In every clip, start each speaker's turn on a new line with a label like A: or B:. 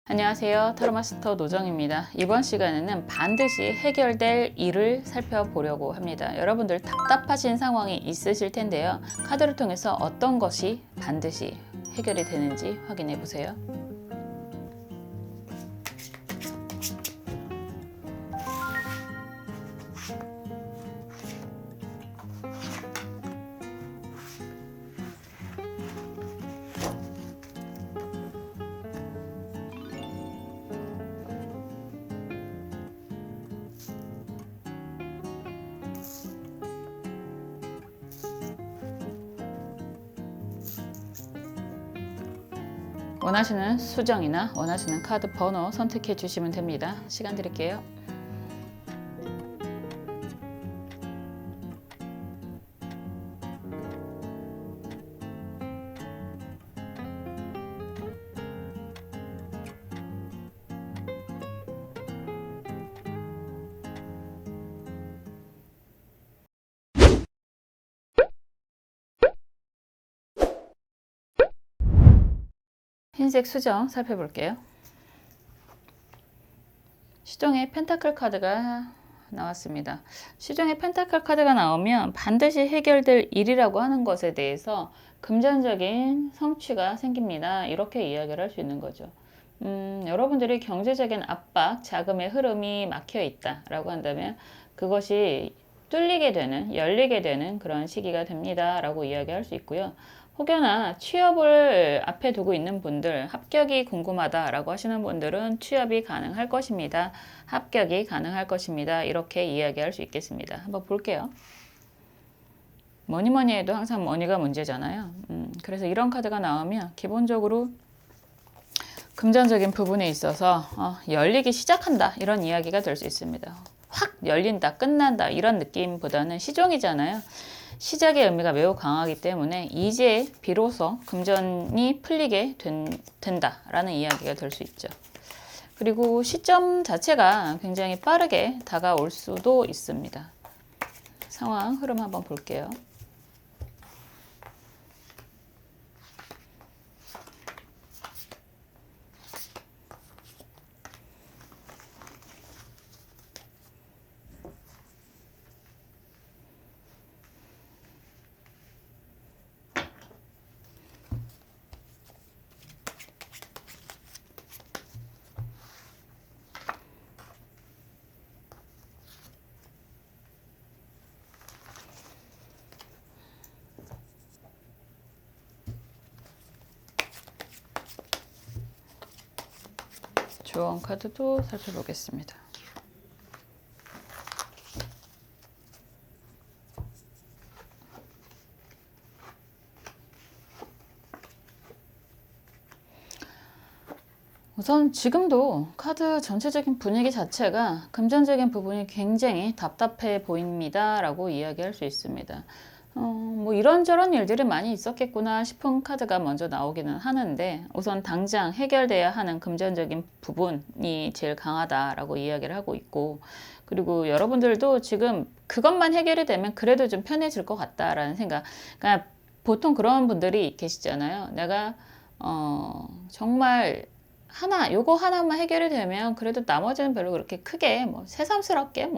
A: 안녕하세요. 타로마스터 노정입니다. 이번 시간에는 반드시 해결될 일을 살펴보려고 합니다. 여러분들 답답하신 상황이 있으실 텐데요. 카드를 통해서 어떤 것이 반드시 해결이 되는지 확인해 보세요. 원하시는 수정이나 원하시는 카드 번호 선택해 주시면 됩니다. 시간 드릴게요. 흰색 수정 살펴볼게요. 시종의 펜타클 카드가 나왔습니다. 시종의 펜타클 카드가 나오면 반드시 해결될 일이라고 하는 것에 대해서 금전적인 성취가 생깁니다. 이렇게 이야기를 할 수 있는 거죠. 여러분들이 경제적인 압박, 자금의 흐름이 막혀 있다라고 한다면 그것이 뚫리게 되는, 열리게 되는 그런 시기가 됩니다. 라고 이야기할 수 있고요. 혹여나 취업을 앞에 두고 있는 분들, 합격이 궁금하다라고 하시는 분들은 취업이 가능할 것입니다. 합격이 가능할 것입니다. 이렇게 이야기할 수 있겠습니다. 한번 볼게요. 뭐니 해도 항상 머니가 문제잖아요. 그래서 이런 카드가 나오면 기본적으로 금전적인 부분에 있어서 열리기 시작한다 이런 이야기가 될 수 있습니다. 확 열린다, 끝난다 이런 느낌보다는 시종이잖아요. 시작의 의미가 매우 강하기 때문에 이제 비로소 금전이 풀리게 된다라는 이야기가 될 수 있죠. 그리고 시점 자체가 굉장히 빠르게 다가올 수도 있습니다. 상황 흐름 한번 볼게요. 조언 카드도 살펴보겠습니다. 우선 지금도 카드 전체적인 분위기 자체가 금전적인 부분이 굉장히 답답해 보입니다 라고 이야기할 수 있습니다. 뭐 이런저런 일들이 많이 있었겠구나 싶은 카드가 먼저 나오기는 하는데 우선 당장 해결돼야 하는 금전적인 부분이 제일 강하다라고 이야기를 하고 있고, 그리고 여러분들도 지금 그것만 해결이 되면 그래도 좀 편해질 것 같다라는 생각. 그러니까 보통 그런 분들이 계시잖아요. 내가 정말 요거 하나만 해결이 되면 그래도 나머지는 별로 그렇게 크게 새삼스럽게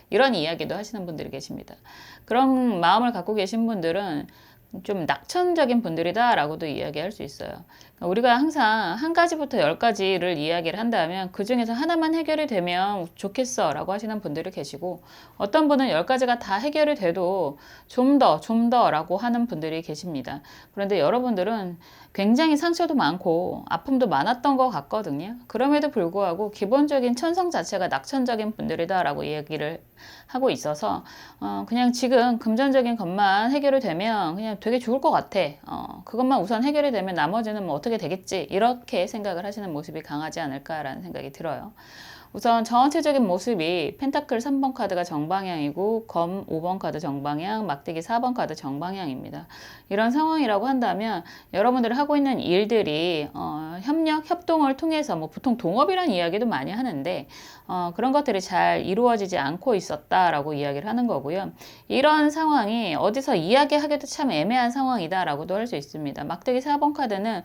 A: 이런 이야기도 하시는 분들이 계십니다. 그런 마음을 갖고 계신 분들은 좀 낙천적인 분들이다 라고도 이야기할 수 있어요. 그러니까 우리가 항상 한 가지부터 10가지를 이야기를 한다면 그 중에서 하나만 해결이 되면 좋겠어 라고 하시는 분들이 계시고, 어떤 분은 10가지가 다 해결이 돼도 좀 더 라고 하는 분들이 계십니다. 그런데 여러분들은 굉장히 상처도 많고 아픔도 많았던 것 같거든요. 그럼에도 불구하고 기본적인 천성 자체가 낙천적인 분들이다 라고 이야기를 하고 있어서 그냥 지금 금전적인 것만 해결이 되면 그냥 되게 좋을 것 같아. 그것만 우선 해결이 되면 나머지는 뭐 어떻게 되겠지. 이렇게 생각을 하시는 모습이 강하지 않을까라는 생각이 들어요. 우선 전체적인 모습이 펜타클 3번 카드가 정방향이고 검 5번 카드 정방향, 막대기 4번 카드 정방향입니다. 이런 상황이라고 한다면 여러분들이 하고 있는 일들이 협력, 협동을 통해서 뭐 보통 동업이라는 이야기도 많이 하는데 그런 것들이 잘 이루어지지 않고 있었다라고 이야기를 하는 거고요. 이런 상황이 어디서 이야기하기도 참 애매한 상황이다라고도 할 수 있습니다. 막대기 4번 카드는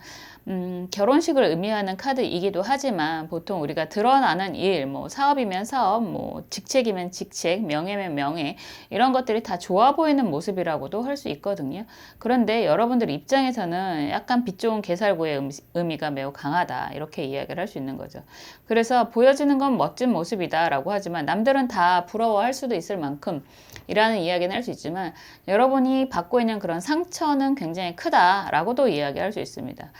A: 결혼식을 의미하는 카드이기도 하지만 보통 우리가 드러나는 일, 뭐 사업이면 사업, 뭐 직책이면 직책, 명예면 명예 이런 것들이 다 좋아 보이는 모습이라고도 할 수 있거든요. 그런데 여러분들 입장에서는 약간 빛 좋은 개살구의 의미가 매우 강하다 이렇게 이야기를 할 수 있는 거죠. 그래서 보여지는 건 멋진 모습이다라고 하지만 남들은 다 부러워할 수도 있을 만큼 이라는 이야기는 할 수 있지만 여러분이 받고 있는 그런 상처는 굉장히 크다라고도 이야기할 수 있습니다.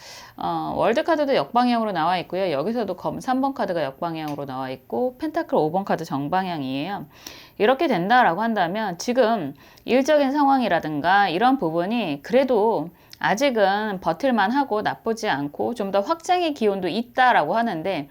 A: 월드카드도 역방향으로 나와 있고요. 여기서도 검 3번 카드가 역방향으로 나와 있고 펜타클 5번 카드 정방향이에요. 이렇게 된다라고 한다면 지금 일적인 상황이라든가 이런 부분이 그래도 아직은 버틸만 하고 나쁘지 않고 좀 더 확장의 기운도 있다라고 하는데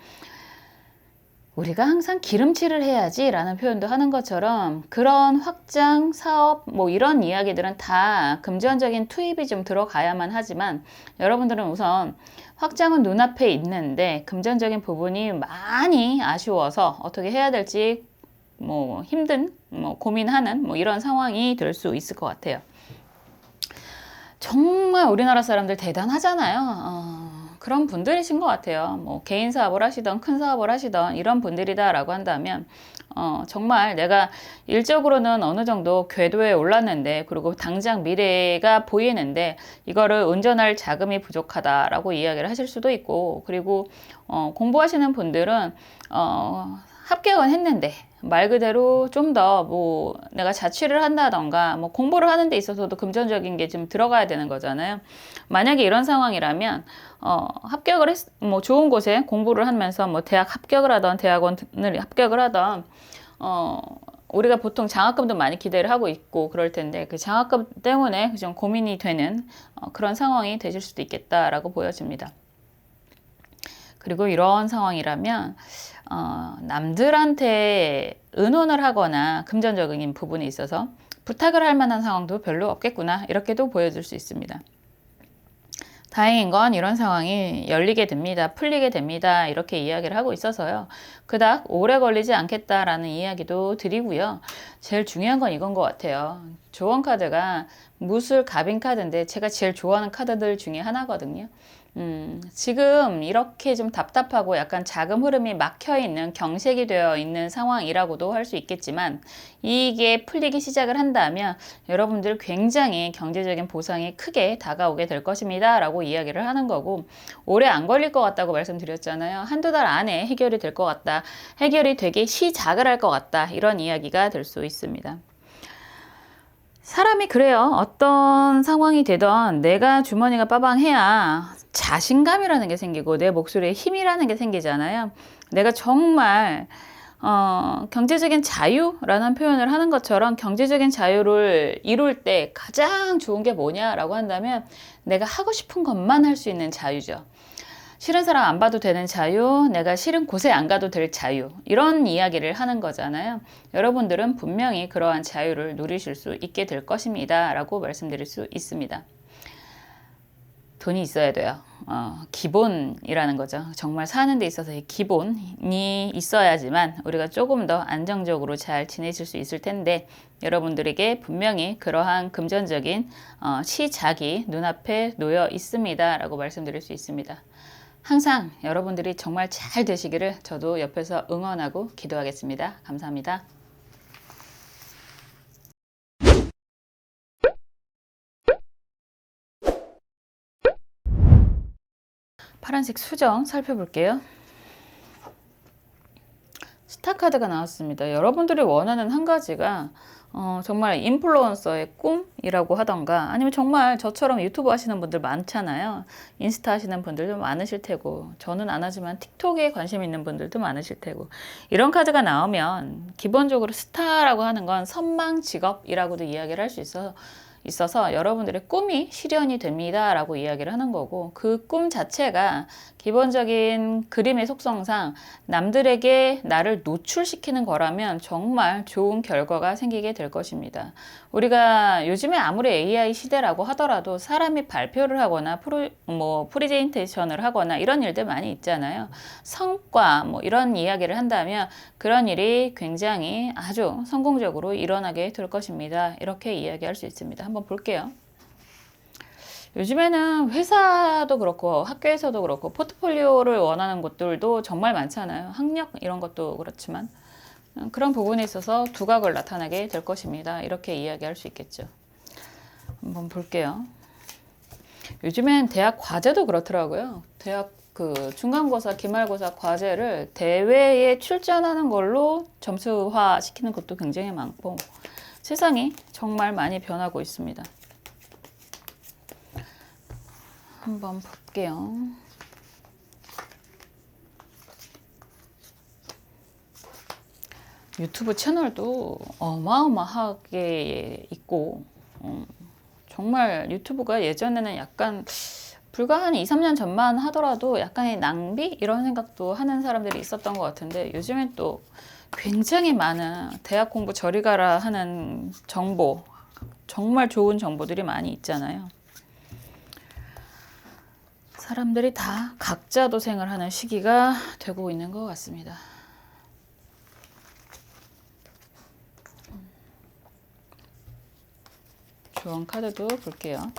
A: 우리가 항상 기름칠을 해야지 라는 표현도 하는 것처럼 그런 확장, 사업, 뭐 이런 이야기들은 다 금전적인 투입이 좀 들어가야만 하지만 여러분들은 우선 확장은 눈앞에 있는데 금전적인 부분이 많이 아쉬워서 어떻게 해야 될지 뭐 힘든, 뭐 고민하는 뭐 이런 상황이 될 수 있을 것 같아요. 정말 우리나라 사람들 대단하잖아요. 그런 분들이신 것 같아요. 뭐 개인 사업을 하시던 큰 사업을 하시던 이런 분들이다라고 한다면 정말 내가 일적으로는 어느 정도 궤도에 올랐는데 그리고 당장 미래가 보이는데 이거를 운전할 자금이 부족하다라고 이야기를 하실 수도 있고 그리고 공부하시는 분들은 합격은 했는데 말 그대로 좀 더 뭐 내가 자취를 한다던가 뭐 공부를 하는 데 있어서도 금전적인 게 좀 들어가야 되는 거잖아요. 만약에 이런 상황이라면 합격을 뭐 좋은 곳에 공부를 하면서 뭐 대학 합격을 하던 대학원을 합격을 하던 우리가 보통 장학금도 많이 기대를 하고 있고 그럴 텐데 그 장학금 때문에 좀 고민이 되는 그런 상황이 되실 수도 있겠다라고 보여집니다. 그리고 이런 상황이라면 남들한테 의논을 하거나 금전적인 부분에 있어서 부탁을 할 만한 상황도 별로 없겠구나 이렇게도 보여줄 수 있습니다. 다행인 건 이런 상황이 열리게 됩니다. 풀리게 됩니다. 이렇게 이야기를 하고 있어서요. 그닥 오래 걸리지 않겠다라는 이야기도 드리고요. 제일 중요한 건 이건 것 같아요. 조언 카드가 무술 갑인 카드인데 제가 제일 좋아하는 카드들 중에 하나거든요. 지금 이렇게 좀 답답하고 약간 자금 흐름이 막혀 있는 경색이 되어 있는 상황이라고도 할 수 있겠지만 이게 풀리기 시작을 한다면 여러분들 굉장히 경제적인 보상이 크게 다가오게 될 것입니다 라고 이야기를 하는 거고 오래 안 걸릴 것 같다고 말씀드렸잖아요. 한두 달 안에 해결이 될 것 같다. 해결이 되기 시작을 할 것 같다. 이런 이야기가 될 수 있습니다. 사람이 그래요. 어떤 상황이 되던 내가 주머니가 빠방해야 자신감이라는 게 생기고 내 목소리에 힘이라는 게 생기잖아요. 내가 정말 경제적인 자유라는 표현을 하는 것처럼 경제적인 자유를 이룰 때 가장 좋은 게 뭐냐라고 한다면 내가 하고 싶은 것만 할 수 있는 자유죠. 싫은 사람 안 봐도 되는 자유, 내가 싫은 곳에 안 가도 될 자유 이런 이야기를 하는 거잖아요. 여러분들은 분명히 그러한 자유를 누리실 수 있게 될 것입니다 라고 말씀드릴 수 있습니다. 돈이 있어야 돼요. 기본이라는 거죠. 정말 사는 데 있어서의 기본이 있어야지만 우리가 조금 더 안정적으로 잘 지내실 수 있을 텐데 여러분들에게 분명히 그러한 금전적인 시작이 눈앞에 놓여 있습니다 라고 말씀드릴 수 있습니다. 항상 여러분들이 정말 잘 되시기를 저도 옆에서 응원하고 기도하겠습니다. 감사합니다. 파란색 수정 살펴볼게요. 스타카드가 나왔습니다. 여러분들이 원하는 한 가지가 정말 인플루언서의 꿈이라고 하던가 아니면 정말 저처럼 유튜브 하시는 분들 많잖아요. 인스타 하시는 분들도 많으실 테고 저는 안 하지만 틱톡에 관심 있는 분들도 많으실 테고 이런 카드가 나오면 기본적으로 스타라고 하는 건 선망 직업이라고도 이야기를 할 수 있어서 있어서 여러분들의 꿈이 실현이 됩니다 라고 이야기를 하는 거고, 그 꿈 자체가 기본적인 그림의 속성상 남들에게 나를 노출시키는 거라면 정말 좋은 결과가 생기게 될 것입니다. 우리가 요즘에 아무리 AI 시대라고 하더라도 사람이 발표를 하거나 프레젠테이션을 하거나 이런 일들 많이 있잖아요. 성과 이런 이야기를 한다면 그런 일이 굉장히 아주 성공적으로 일어나게 될 것입니다. 이렇게 이야기할 수 있습니다. 한번 볼게요. 요즘에는 회사도 그렇고 학교에서도 그렇고 포트폴리오를 원하는 곳들도 정말 많잖아요. 학력 이런 것도 그렇지만 그런 부분에 있어서 두각을 나타내게 될 것입니다. 이렇게 이야기할 수 있겠죠. 한번 볼게요. 요즘엔 대학 과제도 그렇더라고요. 대학 중간고사, 기말고사 과제를 대회에 출전하는 걸로 점수화 시키는 것도 굉장히 많고, 세상이 정말 많이 변하고 있습니다. 한번 볼게요. 유튜브 채널도 어마어마하게 있고, 정말 유튜브가 예전에는 약간 불과 한 2, 3년 전만 하더라도 약간의 낭비? 이런 생각도 하는 사람들이 있었던 것 같은데, 요즘엔 또 굉장히 많은 대학 공부 저리 가라 하는 정보, 정말 좋은 정보들이 많이 있잖아요. 사람들이 다 각자 도생을 하는 시기가 되고 있는 것 같습니다. 조언 카드도 볼게요.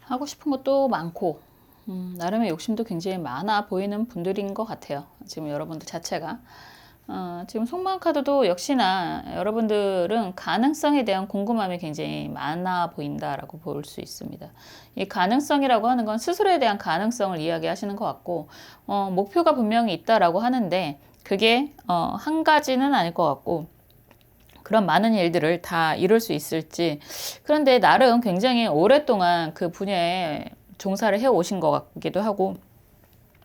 A: 하고 싶은 것도 많고 나름의 욕심도 굉장히 많아 보이는 분들인 것 같아요. 지금 여러분들 자체가 지금 속마음 카드도 역시나 여러분들은 가능성에 대한 궁금함이 굉장히 많아 보인다라고 볼 수 있습니다. 이 가능성이라고 하는 건 스스로에 대한 가능성을 이야기하시는 것 같고, 목표가 분명히 있다라고 하는데 그게 한 가지는 아닐 것 같고, 그런 많은 일들을 다 이룰 수 있을지. 그런데 나름 굉장히 오랫동안 그 분야에 종사를 해오신 것 같기도 하고,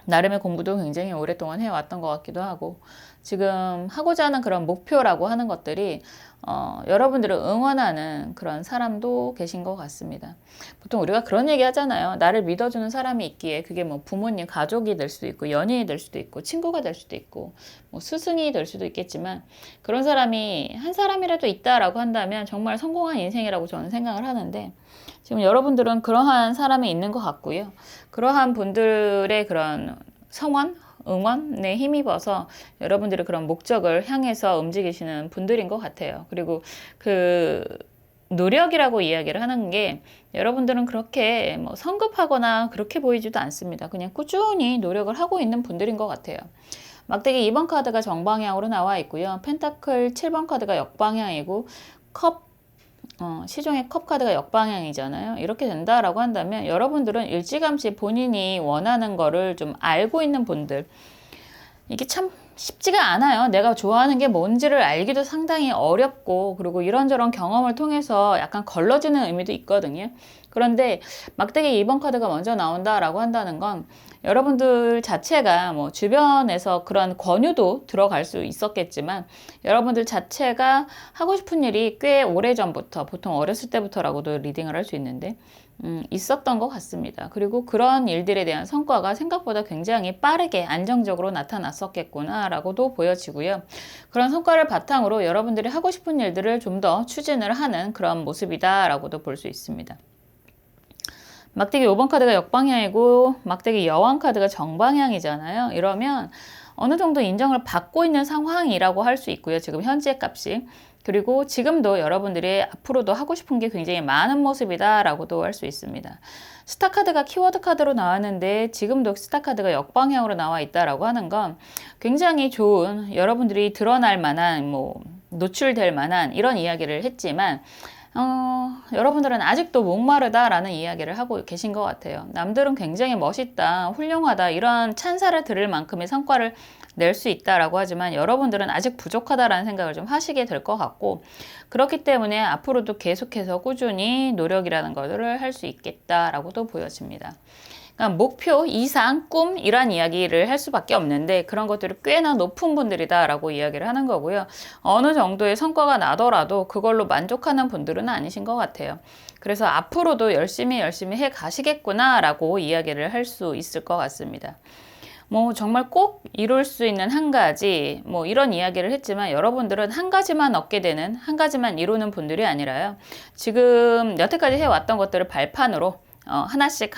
A: 나름의 공부도 굉장히 오랫동안 해왔던 것 같기도 하고, 지금 하고자 하는 그런 목표라고 하는 것들이 여러분들을 응원하는 그런 사람도 계신 것 같습니다. 보통 우리가 그런 얘기 하잖아요. 나를 믿어주는 사람이 있기에 그게 부모님, 가족이 될 수도 있고, 연인이 될 수도 있고, 친구가 될 수도 있고, 스승이 될 수도 있겠지만, 그런 사람이 한 사람이라도 있다라고 한다면 정말 성공한 인생이라고 저는 생각을 하는데, 지금 여러분들은 그러한 사람이 있는 것 같고요. 그러한 분들의 그런 성원, 응원에 힘입어서 여러분들의 그런 목적을 향해서 움직이시는 분들인 것 같아요. 그리고 그 노력이라고 이야기를 하는 게 여러분들은 그렇게 성급하거나 그렇게 보이지도 않습니다. 그냥 꾸준히 노력을 하고 있는 분들인 것 같아요. 막대기 2번 카드가 정방향으로 나와 있고요. 펜타클 7번 카드가 역방향이고, 시종의 컵 카드가 역방향이잖아요. 이렇게 된다라고 한다면 여러분들은 일찌감치 본인이 원하는 거를 좀 알고 있는 분들, 이게 참 쉽지가 않아요. 내가 좋아하는 게 뭔지를 알기도 상당히 어렵고, 그리고 이런저런 경험을 통해서 약간 걸러지는 의미도 있거든요. 그런데 막대기 2번 카드가 먼저 나온다라고 한다는 건 여러분들 자체가 주변에서 그런 권유도 들어갈 수 있었겠지만, 여러분들 자체가 하고 싶은 일이 꽤 오래전부터, 보통 어렸을 때부터라고도 리딩을 할 수 있는데 있었던 것 같습니다. 그리고 그런 일들에 대한 성과가 생각보다 굉장히 빠르게 안정적으로 나타났었겠구나 라고도 보여지고요. 그런 성과를 바탕으로 여러분들이 하고 싶은 일들을 좀 더 추진을 하는 그런 모습이다 라고도 볼 수 있습니다. 막대기 5번 카드가 역방향이고 막대기 여왕 카드가 정방향이잖아요. 이러면 어느 정도 인정을 받고 있는 상황이라고 할 수 있고요. 지금 현재 값이. 그리고 지금도 여러분들이 앞으로도 하고 싶은 게 굉장히 많은 모습이다 라고도 할 수 있습니다. 스타 카드가 키워드 카드로 나왔는데 지금도 스타 카드가 역방향으로 나와 있다라고 하는 건 굉장히 좋은, 여러분들이 드러날 만한 노출될 만한 이런 이야기를 했지만, 여러분들은 아직도 목마르다라는 이야기를 하고 계신 것 같아요. 남들은 굉장히 멋있다, 훌륭하다, 이런 찬사를 들을 만큼의 성과를 낼 수 있다라고 하지만 여러분들은 아직 부족하다라는 생각을 좀 하시게 될 것 같고, 그렇기 때문에 앞으로도 계속해서 꾸준히 노력이라는 것을 할 수 있겠다라고도 보여집니다. 그러니까 목표, 이상, 꿈 이런 이야기를 할 수밖에 없는데 그런 것들이 꽤나 높은 분들이다라고 이야기를 하는 거고요. 어느 정도의 성과가 나더라도 그걸로 만족하는 분들은 아니신 것 같아요. 그래서 앞으로도 열심히 해 가시겠구나라고 이야기를 할 수 있을 것 같습니다. 뭐 정말 꼭 이룰 수 있는 한 가지 뭐 이런 이야기를 했지만 여러분들은 한 가지만 얻게 되는, 한 가지만 이루는 분들이 아니라요. 지금 여태까지 해왔던 것들을 발판으로 하나씩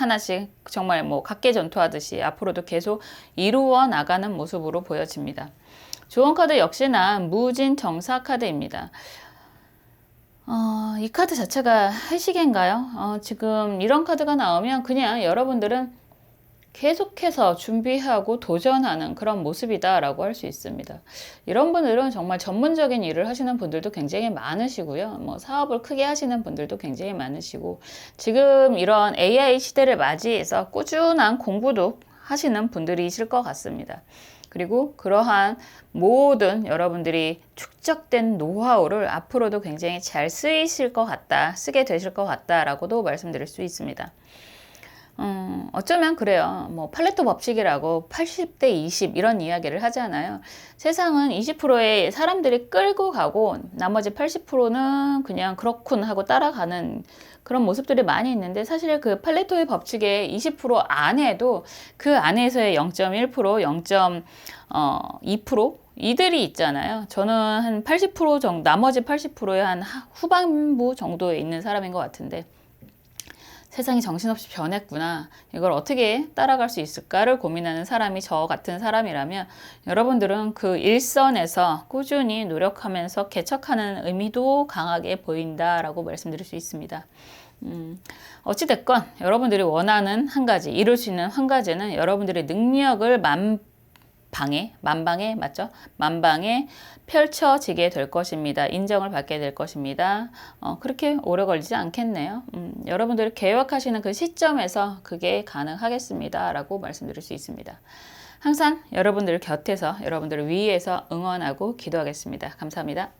A: 정말 뭐 각개전투하듯이 앞으로도 계속 이루어 나가는 모습으로 보여집니다. 좋은 카드 역시나 무진정사 카드입니다. 이 카드 자체가 해시계인가요? 지금 이런 카드가 나오면 그냥 여러분들은 계속해서 준비하고 도전하는 그런 모습이다라고 할 수 있습니다. 이런 분들은 정말 전문적인 일을 하시는 분들도 굉장히 많으시고요. 뭐 사업을 크게 하시는 분들도 굉장히 많으시고, 지금 이런 AI 시대를 맞이해서 꾸준한 공부도 하시는 분들이실 것 같습니다. 그리고 그러한 모든 여러분들이 축적된 노하우를 앞으로도 굉장히 잘 쓰이실 것 같다, 쓰게 되실 것 같다라고도 말씀드릴 수 있습니다. 어쩌면 그래요. 뭐 팔레토 법칙이라고 80대 20 이런 이야기를 하잖아요. 세상은 20%의 사람들이 끌고 가고 나머지 80%는 그냥 그렇군 하고 따라가는 그런 모습들이 많이 있는데, 사실 그 팔레토의 법칙의 20% 안에도 그 안에서의 0.1%, 0.2% 이들이 있잖아요. 저는 한 80% 정도, 나머지 80%의 한 후반부 정도에 있는 사람인 것 같은데, 세상이 정신없이 변했구나, 이걸 어떻게 따라갈 수 있을까를 고민하는 사람이 저 같은 사람이라면 여러분들은 그 일선에서 꾸준히 노력하면서 개척하는 의미도 강하게 보인다라고 말씀드릴 수 있습니다. 어찌됐건 여러분들이 원하는 한 가지, 이룰 수 있는 한 가지는 여러분들의 능력을 만방에 맞죠? 만방에 펼쳐지게 될 것입니다. 인정을 받게 될 것입니다. 그렇게 오래 걸리지 않겠네요. 여러분들이 계획하시는 그 시점에서 그게 가능하겠습니다 라고 말씀드릴 수 있습니다. 항상 여러분들 곁에서, 여러분들을 위해서 응원하고 기도하겠습니다. 감사합니다.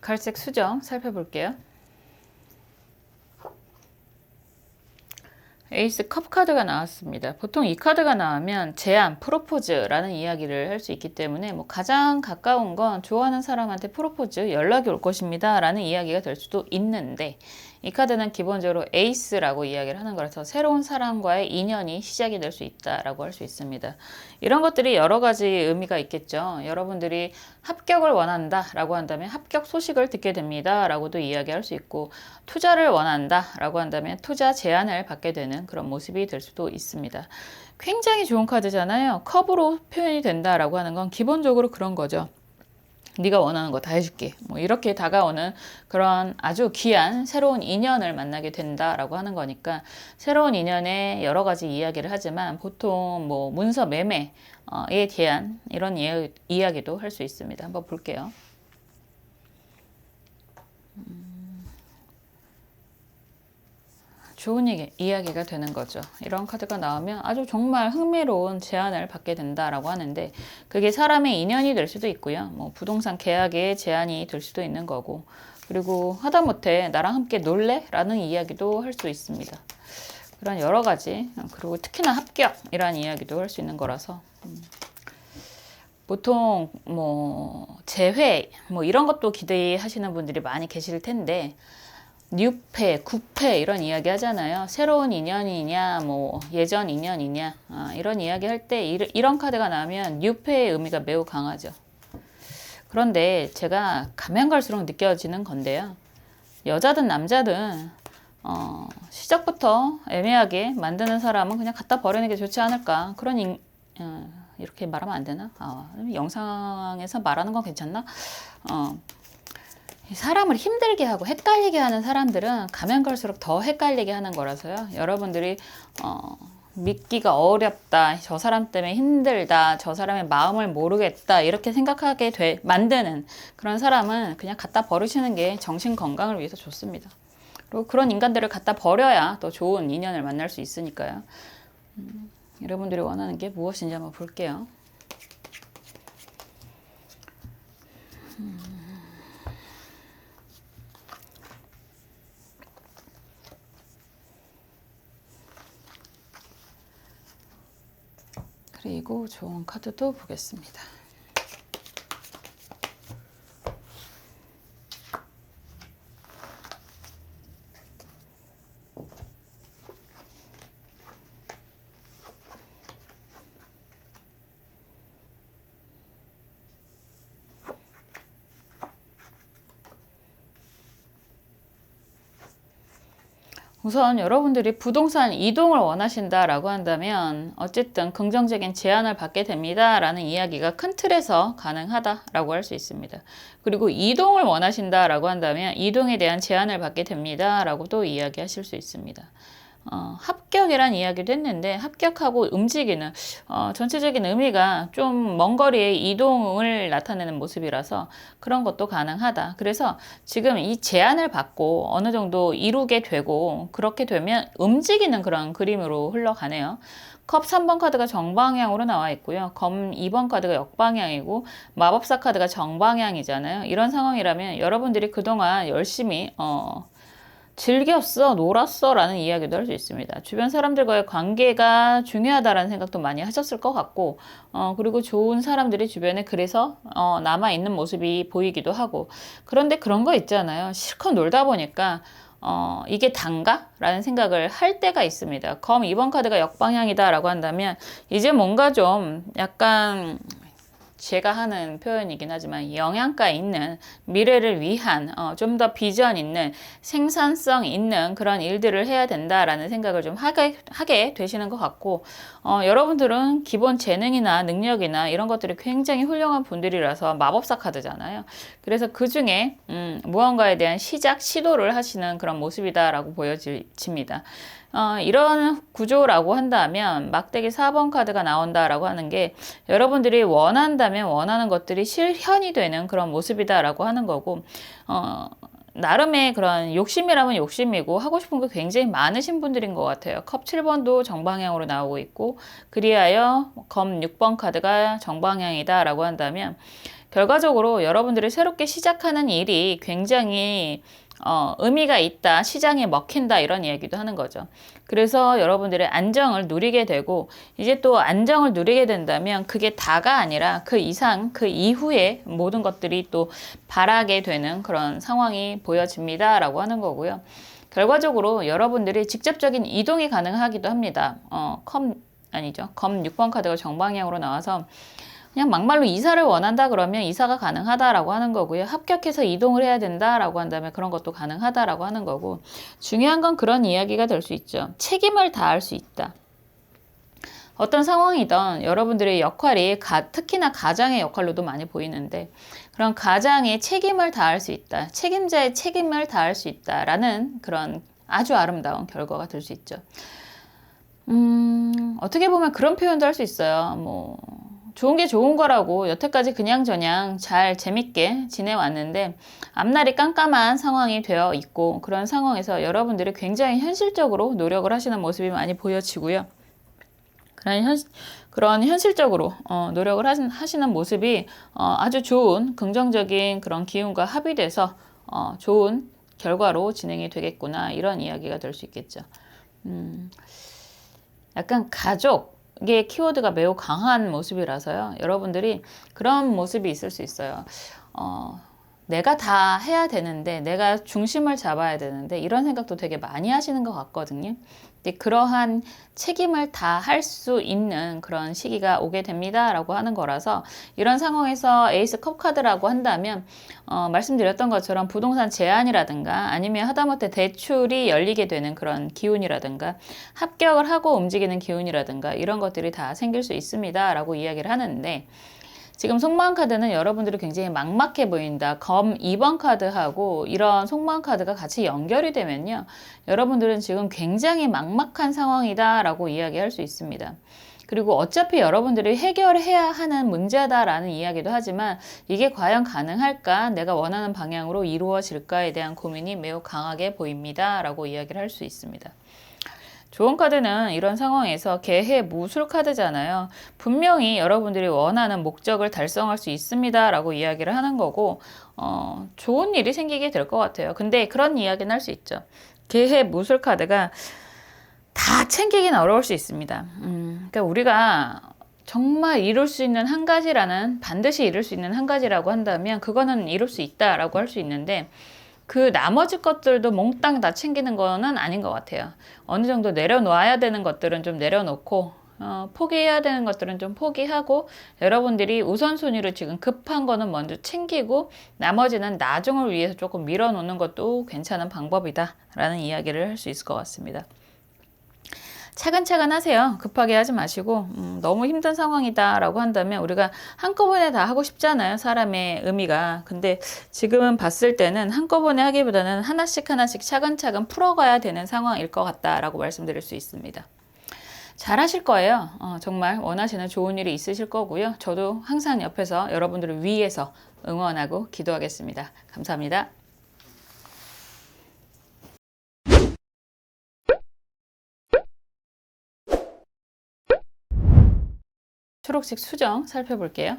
A: 갈색 수정 살펴볼게요. 에이스 컵 카드가 나왔습니다. 보통 이 카드가 나오면 제안, 프로포즈라는 이야기를 할 수 있기 때문에 뭐 가장 가까운 건 좋아하는 사람한테 프로포즈, 연락이 올 것입니다 라는 이야기가 될 수도 있는데, 이 카드는 기본적으로 에이스라고 이야기를 하는 거라서 새로운 사람과의 인연이 시작이 될 수 있다라고 할 수 있습니다. 이런 것들이 여러 가지 의미가 있겠죠. 여러분들이 합격을 원한다 라고 한다면 합격 소식을 듣게 됩니다 라고도 이야기할 수 있고, 투자를 원한다 라고 한다면 투자 제안을 받게 되는 그런 모습이 될 수도 있습니다. 굉장히 좋은 카드잖아요. 컵으로 표현이 된다라고 하는 건 기본적으로 그런 거죠. 네가 원하는 거 다 해줄게, 뭐 이렇게 다가오는 그런 아주 귀한 새로운 인연을 만나게 된다라고 하는 거니까, 새로운 인연에 여러 가지 이야기를 하지만 보통 뭐 문서 매매에 대한 이런 이야기도 할 수 있습니다. 한번 볼게요. 좋은 이야기가 되는 거죠. 이런 카드가 나오면 아주 정말 흥미로운 제안을 받게 된다라고 하는데, 그게 사람의 인연이 될 수도 있고요. 뭐 부동산 계약의 제안이 될 수도 있는 거고, 그리고 하다못해 나랑 함께 놀래? 라는 이야기도 할 수 있습니다. 그런 여러 가지, 그리고 특히나 합격이라는 이야기도 할 수 있는 거라서 보통 뭐 재회 뭐 이런 것도 기대하시는 분들이 많이 계실 텐데, 뉴패, 구패 이런 이야기 하잖아요. 새로운 인연이냐, 뭐 예전 인연이냐, 이런 이야기 할 때 이런 카드가 나오면 뉴패의 의미가 매우 강하죠. 그런데 제가 가면 갈수록 느껴지는 건데요. 여자든 남자든 시작부터 애매하게 만드는 사람은 그냥 갖다 버리는 게 좋지 않을까. 이렇게 말하면 안 되나? 영상에서 말하는 건 괜찮나? 사람을 힘들게 하고 헷갈리게 하는 사람들은 가면 갈수록 더 헷갈리게 하는 거라서요. 여러분들이 믿기가 어렵다, 저 사람 때문에 힘들다, 저 사람의 마음을 모르겠다 이렇게 생각하게 만드는 그런 사람은 그냥 갖다 버리시는 게 정신 건강을 위해서 좋습니다. 그리고 그런 인간들을 갖다 버려야 또 좋은 인연을 만날 수 있으니까요. 여러분들이 원하는 게 무엇인지 한번 볼게요. 그리고 좋은 카드도 보겠습니다. 우선 여러분들이 부동산 이동을 원하신다라고 한다면 어쨌든 긍정적인 제안을 받게 됩니다라는 이야기가 큰 틀에서 가능하다라고 할 수 있습니다. 그리고 이동을 원하신다라고 한다면 이동에 대한 제안을 받게 됩니다라고도 이야기하실 수 있습니다. 합격이란 이야기도 했는데 합격하고 움직이는 전체적인 의미가 좀 먼 거리의 이동을 나타내는 모습이라서 그런 것도 가능하다. 그래서 지금 이 제안을 받고 어느 정도 이루게 되고 그렇게 되면 움직이는 그런 그림으로 흘러가네요. 컵 3번 카드가 정방향으로 나와 있고요. 검 2번 카드가 역방향이고 마법사 카드가 정방향이잖아요. 이런 상황이라면 여러분들이 그동안 열심히 즐겼어, 놀았어 라는 이야기도 할 수 있습니다. 주변 사람들과의 관계가 중요하다라는 생각도 많이 하셨을 것 같고 그리고 좋은 사람들이 주변에 그래서 남아있는 모습이 보이기도 하고 그런데 그런 거 있잖아요. 실컷 놀다 보니까 이게 단가? 라는 생각을 할 때가 있습니다. 검 2번 카드가 역방향이다 라고 한다면 이제 뭔가 좀 약간 제가 하는 표현이긴 하지만 영양가 있는 미래를 위한 좀 더 비전 있는 생산성 있는 그런 일들을 해야 된다라는 생각을 좀 하게 되시는 것 같고 여러분들은 기본 재능이나 능력이나 이런 것들이 굉장히 훌륭한 분들이라서 마법사 카드잖아요. 그래서 그 중에 무언가에 대한 시도를 하시는 그런 모습이다라고 보여집니다. 이런 구조라고 한다면 막대기 4번 카드가 나온다라고 하는 게 여러분들이 원한다면 원하는 것들이 실현이 되는 그런 모습이다라고 하는 거고 나름의 그런 욕심이라면 욕심이고 하고 싶은 게 굉장히 많으신 분들인 것 같아요. 컵 7번도 정방향으로 나오고 있고 그리하여 검 6번 카드가 정방향이다 라고 한다면 결과적으로 여러분들이 새롭게 시작하는 일이 굉장히 의미가 있다, 시장에 먹힌다 이런 이야기도 하는 거죠. 그래서 여러분들의 안정을 누리게 되고 이제 또 안정을 누리게 된다면 그게 다가 아니라 그 이상, 그 이후에 모든 것들이 또 바라게 되는 그런 상황이 보여집니다 라고 하는 거고요. 결과적으로 여러분들이 직접적인 이동이 가능하기도 합니다. 검 6번 카드가 정방향으로 나와서 그냥 막말로 이사를 원한다 그러면 이사가 가능하다라고 하는 거고요. 합격해서 이동을 해야 된다라고 한다면 그런 것도 가능하다라고 하는 거고 중요한 건 그런 이야기가 될 수 있죠. 책임을 다할 수 있다. 어떤 상황이든 여러분들의 역할이 특히나 가장의 역할로도 많이 보이는데 그런 가장의 책임을 다할 수 있다. 책임자의 책임을 다할 수 있다라는 그런 아주 아름다운 결과가 될 수 있죠. 어떻게 보면 그런 표현도 할 수 있어요. 좋은 게 좋은 거라고 여태까지 그냥저냥 잘 재밌게 지내왔는데 앞날이 깜깜한 상황이 되어 있고 그런 상황에서 여러분들이 굉장히 현실적으로 노력을 하시는 모습이 많이 보여지고요. 그런 현실적으로 노력을 하시는 모습이 아주 좋은 긍정적인 그런 기운과 합의돼서 좋은 결과로 진행이 되겠구나 이런 이야기가 될 수 있겠죠. 약간 가족의 키워드가 매우 강한 모습이라서요. 여러분들이 그런 모습이 있을 수 있어요. 내가 다 해야 되는데 내가 중심을 잡아야 되는데 이런 생각도 되게 많이 하시는 것 같거든요. 근데 그러한 책임을 다 할 수 있는 그런 시기가 오게 됩니다 라고 하는 거라서 이런 상황에서 에이스 컵 카드라고 한다면 말씀드렸던 것처럼 부동산 제한이라든가 아니면 하다못해 대출이 열리게 되는 그런 기운이라든가 합격을 하고 움직이는 기운이라든가 이런 것들이 다 생길 수 있습니다 라고 이야기를 하는데 지금 속마음 카드는 여러분들이 굉장히 막막해 보인다. 검 2번 카드하고 이런 속마음 카드가 같이 연결이 되면요. 여러분들은 지금 굉장히 막막한 상황이다 라고 이야기할 수 있습니다. 그리고 어차피 여러분들이 해결해야 하는 문제다라는 이야기도 하지만 이게 과연 가능할까? 내가 원하는 방향으로 이루어질까에 대한 고민이 매우 강하게 보입니다. 라고 이야기를 할 수 있습니다. 좋은 카드는 이런 상황에서 개해 무술 카드잖아요. 분명히 여러분들이 원하는 목적을 달성할 수 있습니다. 라고 이야기를 하는 거고 좋은 일이 생기게 될 것 같아요. 근데 그런 이야기는 할 수 있죠. 개해 무술 카드가 다 챙기긴 어려울 수 있습니다. 그러니까 우리가 정말 이룰 수 있는 한 가지라는 반드시 이룰 수 있는 한 가지라고 한다면 그거는 이룰 수 있다라고 할 수 있는데 그 나머지 것들도 몽땅 다 챙기는 거는 아닌 것 같아요. 어느 정도 내려놓아야 되는 것들은 좀 내려놓고 포기해야 되는 것들은 좀 포기하고 여러분들이 우선순위로 지금 급한 거는 먼저 챙기고 나머지는 나중을 위해서 조금 밀어놓는 것도 괜찮은 방법이다 라는 이야기를 할 수 있을 것 같습니다. 차근차근 하세요. 급하게 하지 마시고 너무 힘든 상황이다 라고 한다면 우리가 한꺼번에 다 하고 싶잖아요. 사람의 의미가. 근데 지금은 봤을 때는 한꺼번에 하기보다는 하나씩 차근차근 풀어가야 되는 상황일 것 같다라고 말씀드릴 수 있습니다. 잘 하실 거예요. 정말 원하시는 좋은 일이 있으실 거고요. 저도 항상 옆에서 여러분들을 위해서 응원하고 기도하겠습니다. 감사합니다. 초록색 수정 살펴볼게요.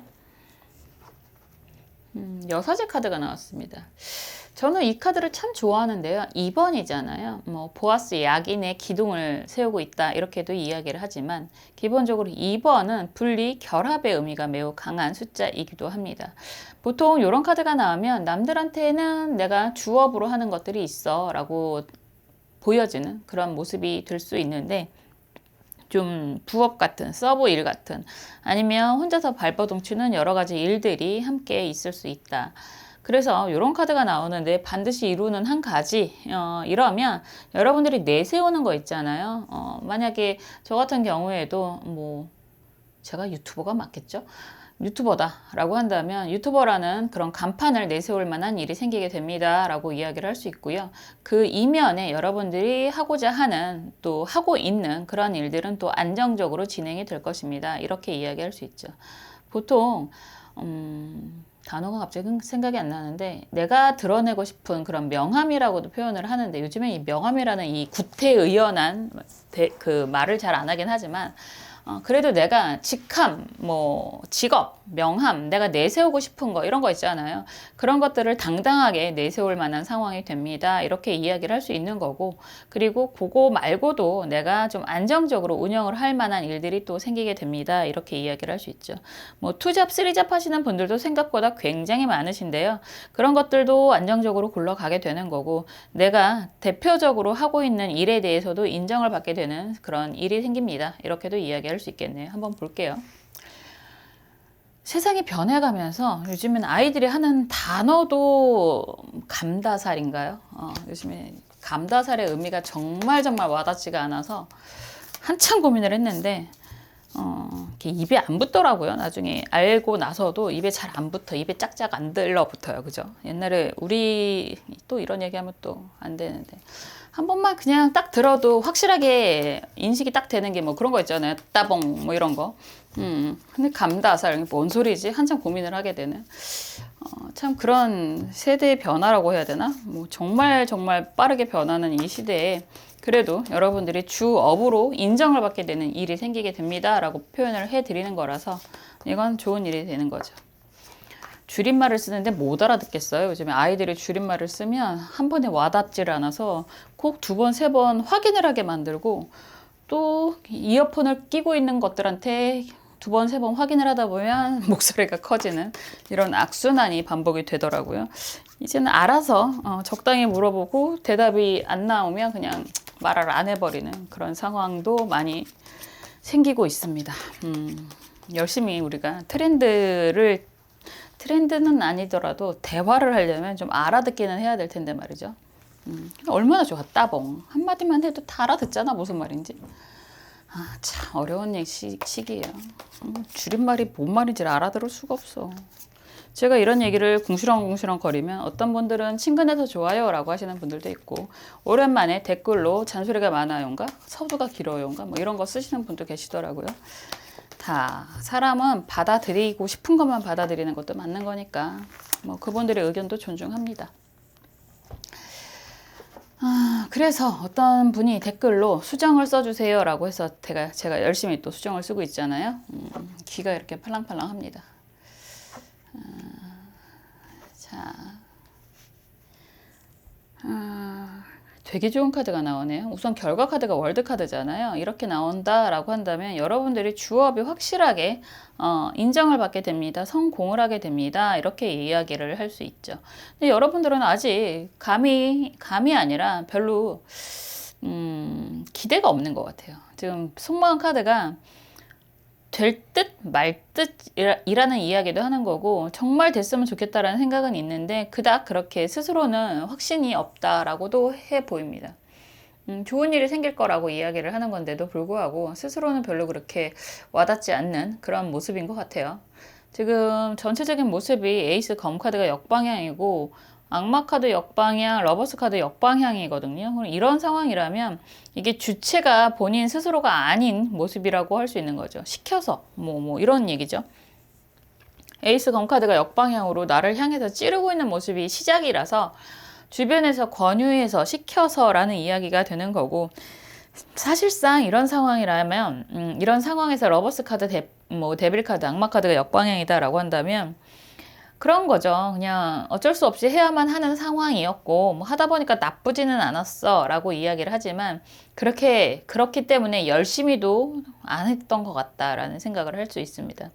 A: 여사제 카드가 나왔습니다. 저는 이 카드를 참 좋아하는데요. 2번이잖아요. 뭐 보아스 야긴의 기둥을 세우고 있다 이렇게도 이야기를 하지만 기본적으로 2번은 분리, 결합의 의미가 매우 강한 숫자이기도 합니다. 보통 이런 카드가 나오면 남들한테는 내가 주업으로 하는 것들이 있어 라고 보여지는 그런 모습이 될 수 있는데 좀 부업 같은 서브 일 같은 아니면 혼자서 발버둥 치는 여러 가지 일들이 함께 있을 수 있다. 그래서 이런 카드가 나오는데 반드시 이루는 한 가지 이러면 여러분들이 내세우는 거 있잖아요. 만약에 저 같은 경우에도 뭐 제가 유튜버가 맞겠죠? 유튜버다 라고 한다면 유튜버라는 그런 간판을 내세울 만한 일이 생기게 됩니다 라고 이야기를 할 수 있고요. 그 이면에 여러분들이 하고자 하는 또 하고 있는 그런 일들은 또 안정적으로 진행이 될 것입니다. 이렇게 이야기할 수 있죠. 보통 단어가 갑자기 생각이 안 나는데 내가 드러내고 싶은 그런 명함이라고도 표현을 하는데 요즘에 이 명함이라는 이 구태의연한 그 말을 잘 안 하긴 하지만 그래도 내가 직함, 뭐 직업, 명함, 내가 내세우고 싶은 거 이런 거 있잖아요. 그런 것들을 당당하게 내세울 만한 상황이 됩니다. 이렇게 이야기를 할 수 있는 거고 그리고 그거 말고도 내가 좀 안정적으로 운영을 할 만한 일들이 또 생기게 됩니다. 이렇게 이야기를 할 수 있죠. 뭐 투잡, 쓰리잡 하시는 분들도 생각보다 굉장히 많으신데요. 그런 것들도 안정적으로 굴러가게 되는 거고 내가 대표적으로 하고 있는 일에 대해서도 인정을 받게 되는 그런 일이 생깁니다. 이렇게도 이야기할 수 있겠네요. 한번 볼게요. 세상이 변해가면서 요즘엔 아이들이 하는 단어도 감다살인가요? 요즘에 감다살의 의미가 정말 와닿지가 않아서 한참 고민을 했는데 이렇게 입에 안 붙더라고요. 나중에 알고 나서도 입에 잘 안 붙어. 입에 짝짝 안 들러붙어요. 그죠? 옛날에 우리 또 이런 얘기하면 또 안 되는데 한 번만 그냥 딱 들어도 확실하게 인식이 딱 되는 게 뭐 그런 거 있잖아요. 따봉 뭐 이런 거. 근데 감다살 뭔 소리지? 한참 고민을 하게 되는. 참 그런 세대의 변화라고 해야 되나? 뭐 정말 빠르게 변하는 이 시대에 그래도 여러분들이 주업으로 인정을 받게 되는 일이 생기게 됩니다 라고 표현을 해드리는 거라서 이건 좋은 일이 되는 거죠. 줄임말을 쓰는데 못 알아듣겠어요. 요즘에 아이들이 줄임말을 쓰면 한 번에 와닿지를 않아서 꼭 두 번, 세 번 확인을 하게 만들고 또 이어폰을 끼고 있는 것들한테 두 번, 세 번 확인을 하다 보면 목소리가 커지는 이런 악순환이 반복이 되더라고요. 이제는 알아서 적당히 물어보고 대답이 안 나오면 그냥 말을 안 해버리는 그런 상황도 많이 생기고 있습니다. 열심히 우리가 트렌드는 아니더라도 대화를 하려면 좀 알아듣기는 해야 될 텐데 말이죠. 얼마나 좋아. 따봉 한마디만 해도 다 알아듣잖아 무슨 말인지. 참 어려운 시기예요. 줄임말이 뭔 말인지 알아들을 수가 없어. 제가 이런 얘기를 궁시렁궁시렁 거리면 어떤 분들은 친근해서 좋아요 라고 하시는 분들도 있고, 오랜만에 댓글로 잔소리가 많아요인가 서두가 길어요인가 뭐 이런 거 쓰시는 분도 계시더라고요. 다 사람은 받아들이고 싶은 것만 받아들이는 것도 맞는 거니까 뭐 그분들의 의견도 존중합니다. 그래서 어떤 분이 댓글로 수정을 써주세요 라고 해서 제가 열심히 또 수정을 쓰고 있잖아요. 귀가 이렇게 팔랑팔랑 합니다. 자, 되게 좋은 카드가 나오네요. 우선 결과 카드가 월드 카드잖아요. 이렇게 나온다라고 한다면 여러분들이 주업이 확실하게 인정을 받게 됩니다. 성공을 하게 됩니다. 이렇게 이야기를 할 수 있죠. 근데 여러분들은 아직 감이 아니라 별로 기대가 없는 것 같아요. 지금 속마음 카드가 될 듯 말 듯이라는 이야기도 하는 거고, 정말 됐으면 좋겠다라는 생각은 있는데 그닥 그렇게 스스로는 확신이 없다라고도 해 보입니다. 좋은 일이 생길 거라고 이야기를 하는 건데도 불구하고 스스로는 별로 그렇게 와닿지 않는 그런 모습인 것 같아요. 지금 전체적인 모습이 에이스 검 카드가 역방향이고 악마 카드 역방향, 러버스 카드 역방향이거든요. 그럼 이런 상황이라면 이게 주체가 본인 스스로가 아닌 모습이라고 할 수 있는 거죠. 시켜서 뭐 이런 얘기죠. 에이스 검 카드가 역방향으로 나를 향해서 찌르고 있는 모습이 시작이라서 주변에서 권유해서 시켜서라는 이야기가 되는 거고, 사실상 이런 상황이라면 이런 상황에서 러버스 카드, 데빌 카드, 악마 카드가 역방향이다라고 한다면 그런 거죠. 그냥 어쩔 수 없이 해야만 하는 상황이었고 뭐 하다 보니까 나쁘지는 않았어 라고 이야기를 하지만 그렇기 때문에 열심히도 안 했던 것 같다라는 생각을 할 수 있습니다.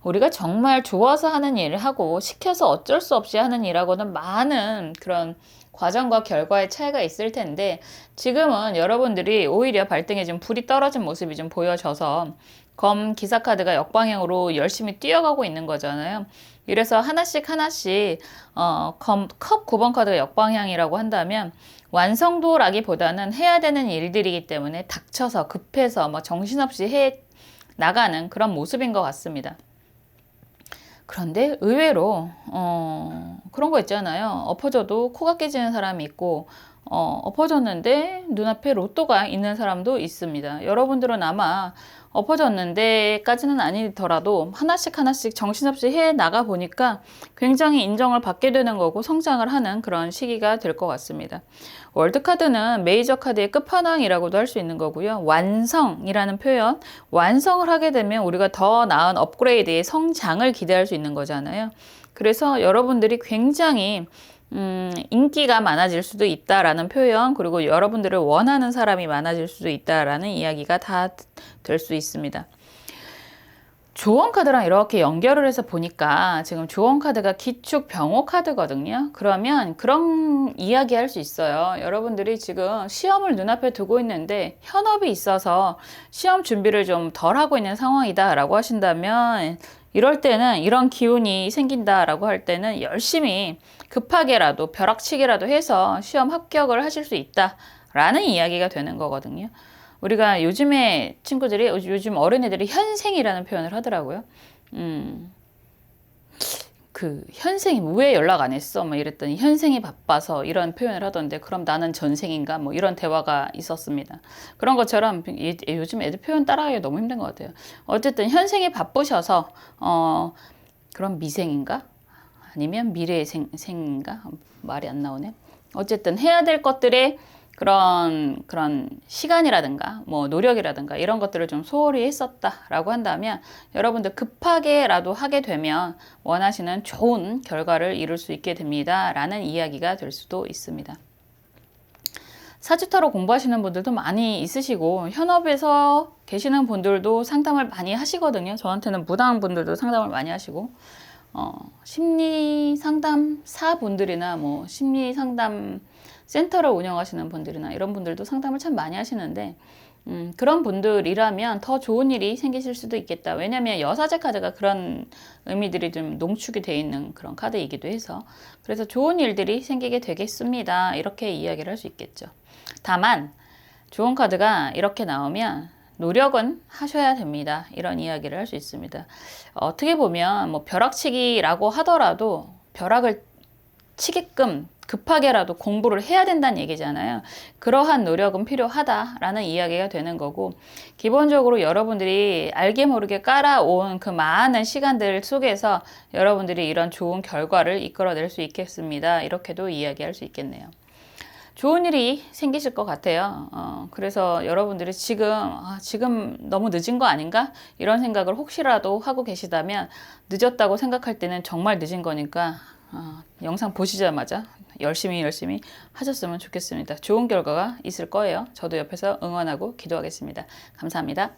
A: 우리가 정말 좋아서 하는 일을 하고 시켜서 어쩔 수 없이 하는 일하고는 많은 그런 과정과 결과의 차이가 있을 텐데, 지금은 여러분들이 오히려 발등에 좀 불이 떨어진 모습이 좀 보여져서 검 기사 카드가 역방향으로 열심히 뛰어가고 있는 거잖아요. 이래서 하나씩 컵 9번 카드가 역방향이라고 한다면 완성도라기보다는 해야 되는 일들이기 때문에 닥쳐서 급해서 뭐 정신없이 해 나가는 그런 모습인 것 같습니다. 그런데 의외로 그런 거 있잖아요. 엎어져도 코가 깨지는 사람이 있고 엎어졌는데 눈앞에 로또가 있는 사람도 있습니다. 여러분들은 아마 엎어졌는데까지는 아니더라도 하나씩 정신없이 해 나가 보니까 굉장히 인정을 받게 되는 거고 성장을 하는 그런 시기가 될 것 같습니다. 월드카드는 메이저 카드의 끝판왕이라고도 할 수 있는 거고요. 완성이라는 표현, 완성을 하게 되면 우리가 더 나은 업그레이드의 성장을 기대할 수 있는 거잖아요. 그래서 여러분들이 굉장히 인기가 많아질 수도 있다라는 표현, 그리고 여러분들을 원하는 사람이 많아질 수도 있다라는 이야기가 다 될 수 있습니다. 조언 카드랑 이렇게 연결을 해서 보니까 지금 조언 카드가 기축 병호 카드거든요. 그러면 그런 이야기 할 수 있어요. 여러분들이 지금 시험을 눈앞에 두고 있는데 현업이 있어서 시험 준비를 좀 덜 하고 있는 상황이다 라고 하신다면, 이럴 때는 이런 기운이 생긴다라고 할 때는 열심히 급하게라도 벼락치기라도 해서 시험 합격을 하실 수 있다라는 이야기가 되는 거거든요. 우리가 요즘에 친구들이, 요즘 어린애들이 현생이라는 표현을 하더라고요. 그 현생이 왜 연락 안 했어? 뭐 이랬더니 현생이 바빠서 이런 표현을 하던데, 그럼 나는 전생인가? 뭐 이런 대화가 있었습니다. 그런 것처럼 요즘 애들 표현 따라가기가 너무 힘든 것 같아요. 어쨌든 현생이 바쁘셔서 그럼 미생인가? 아니면 미래의 생인가? 말이 안 나오네. 어쨌든 해야 될 것들에 그런 시간이라든가 뭐 노력이라든가 이런 것들을 좀 소홀히 했었다라고 한다면, 여러분들 급하게라도 하게 되면 원하시는 좋은 결과를 이룰 수 있게 됩니다 라는 이야기가 될 수도 있습니다. 사주타로 공부하시는 분들도 많이 있으시고 현업에서 계시는 분들도 상담을 많이 하시거든요. 저한테는 무당 분들도 상담을 많이 하시고, 심리 상담사 분들이나 뭐 심리 상담 센터를 운영하시는 분들이나 이런 분들도 상담을 참 많이 하시는데, 그런 분들이라면 더 좋은 일이 생기실 수도 있겠다. 왜냐하면 여사제 카드가 그런 의미들이 좀 농축이 되어 있는 그런 카드이기도 해서, 그래서 좋은 일들이 생기게 되겠습니다 이렇게 이야기를 할 수 있겠죠. 다만 좋은 카드가 이렇게 나오면 노력은 하셔야 됩니다. 이런 이야기를 할 수 있습니다. 어떻게 보면 뭐 벼락치기라고 하더라도 벼락을 치게끔 급하게라도 공부를 해야 된다는 얘기잖아요. 그러한 노력은 필요하다라는 이야기가 되는 거고, 기본적으로 여러분들이 알게 모르게 깔아온 그 많은 시간들 속에서 여러분들이 이런 좋은 결과를 이끌어낼 수 있겠습니다. 이렇게도 이야기할 수 있겠네요. 좋은 일이 생기실 것 같아요. 그래서 여러분들이 지금 너무 늦은 거 아닌가? 이런 생각을 혹시라도 하고 계시다면, 늦었다고 생각할 때는 정말 늦은 거니까 영상 보시자마자 열심히 하셨으면 좋겠습니다. 좋은 결과가 있을 거예요. 저도 옆에서 응원하고 기도하겠습니다. 감사합니다.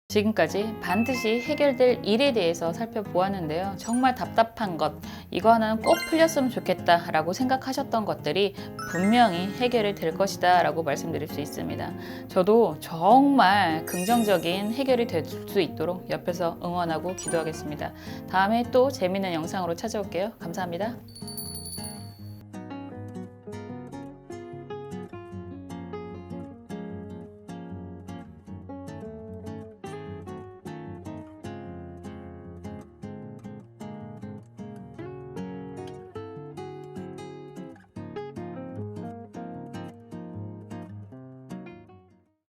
A: 지금까지 반드시 해결될 일에 대해서 살펴보았는데요. 정말 답답한 것, 이거는 꼭 풀렸으면 좋겠다 라고 생각하셨던 것들이 분명히 해결이 될 것이다 라고 말씀드릴 수 있습니다. 저도 정말 긍정적인 해결이 될 수 있도록 옆에서 응원하고 기도하겠습니다. 다음에 또 재미있는 영상으로 찾아올게요. 감사합니다.